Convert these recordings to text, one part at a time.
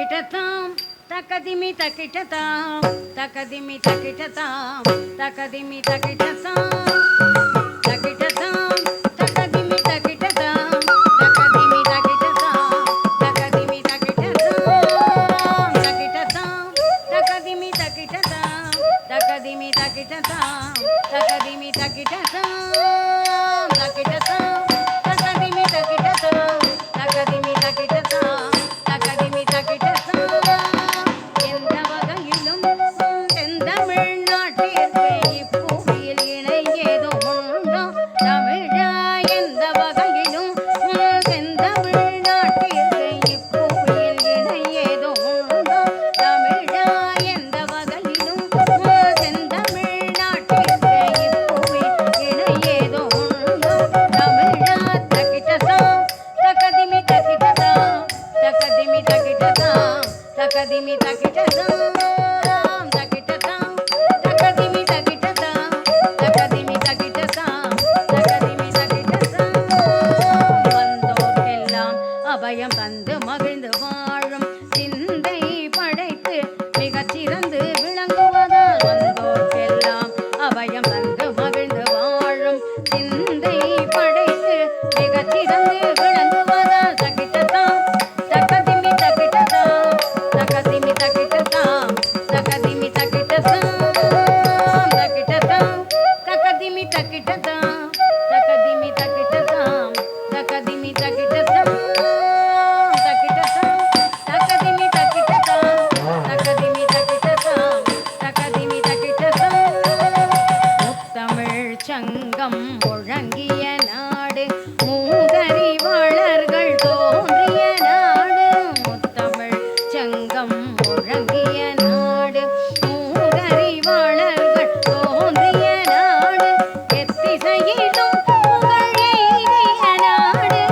takitatam, takadimi takitatam, takadimi takitatam, takadimi takitatam, takitatam, takadimi takitatam, takadimi takitatam, takadimi takitatam, takitatam, takadimi takitatam, takadimi takitatam, takadimi takitatam, takitatam. Takadimi takitatam, takitatam, takadimi takitatam, takadimi takitatam, takadimi takitatam. வந்தோர்க்கெல்லாம் அபயம் தந்து மகிழ்ந்து வாழும் சிந்தை படைத்து மிகச் சிறந்து விளங்குவதால் வந்தோர்க்கெல்லாம் அபயம் தந்து மகிழ்ந்து வாழும் சிந்தை படைத்து மிகச் சிறந்து விளங்குவதால் தகிட்டதாம் தகதிமி தகிட்டதாம் takadimi takitatam, takadimi takitatam, takitatam, takadimi takitatam, takadimi takitatam, takadimi takitatam, takitatam, takadimi takitatam, takadimi takitatam, takadimi takitatam. முத்தமிழ் சங்கம் முழங்கிய நாடு மூதறிவாளர்கள் தோன்றிய நாடு முத்தமிழ் சங்கம் முழங்கிய நாடு மூதறிவாளர்கள் தோன்றிய நாடு எத்திசையிலும் புகழ் எய்திய நாடு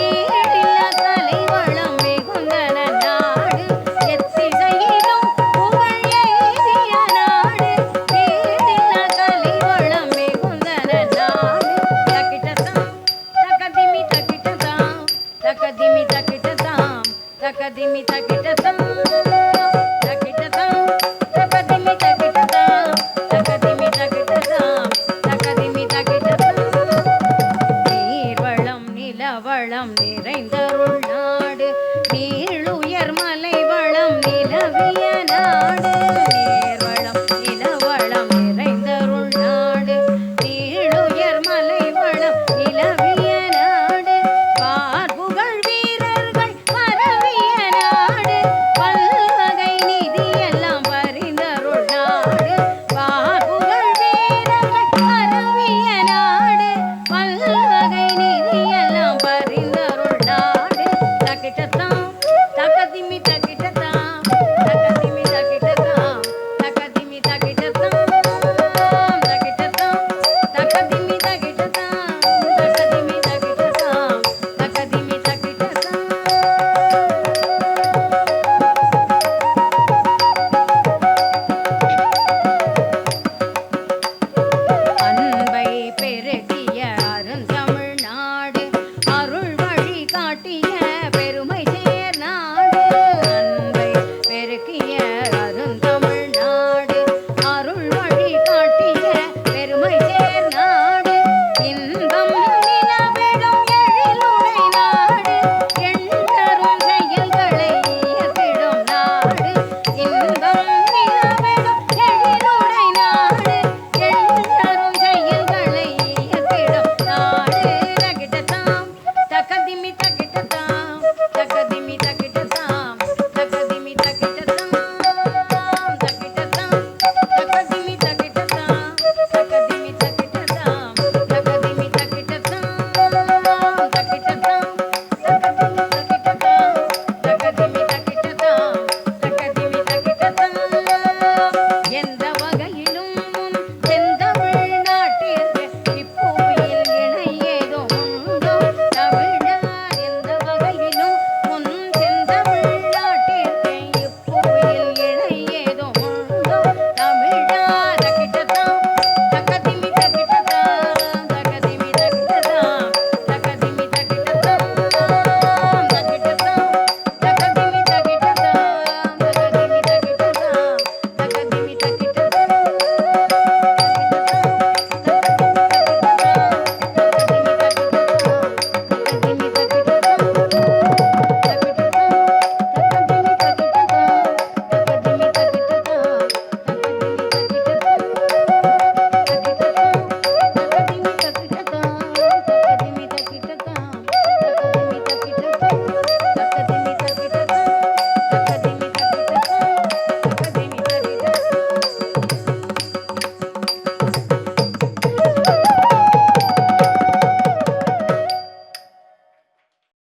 ஈடில்ல கலைவளம் மிகுந்தன நாடு எத்திசையிலும் புகழ் எய்திய நாடு ஈடில்ல கலைவளம் மிகுந்தன நாடு தகிட்டதாம் தகதிமி தகிட்டதாம் தகதிமி தகிட்டதாம் takadimi takitatam, takitatam, takadimi takitatam, takadimi takitatam, takadimi takitatam. நீர்வளம் நிலவளம் நிறைந்தருள் நாடு நீளுயர் மலை வளம் நிலவிய நாடு நீர்வளம் நிலவளம் நிறைந்தருள் நாடு நீளுயர் மலை வளம் நிலவிய நாடு பார்புகழ் வீரர்கள் பரவிய நாடு பல்வகை நிதி எல்லாம் பரிந்தருள் நாடு பார்புகழ் வீரர்கள் பரவிய நாடு பல்வகை நிதி எல்லாம் பரிந்தருள் நாடு தகிட்டதாம் தகதிமி தகிட்டதாம் தகதிமி தகிட்டதாம் தகதிமி தகிட்டதாம் தகிட்டதாம் தகதிமி தகிட்டதாம் தகதிமி தகிட்டதாம் தகதிமி தகிட்டதாம். அன்பை பெருகிய அருந்தமிழ் நாடு அருள் வழி காட்டிய பெருமை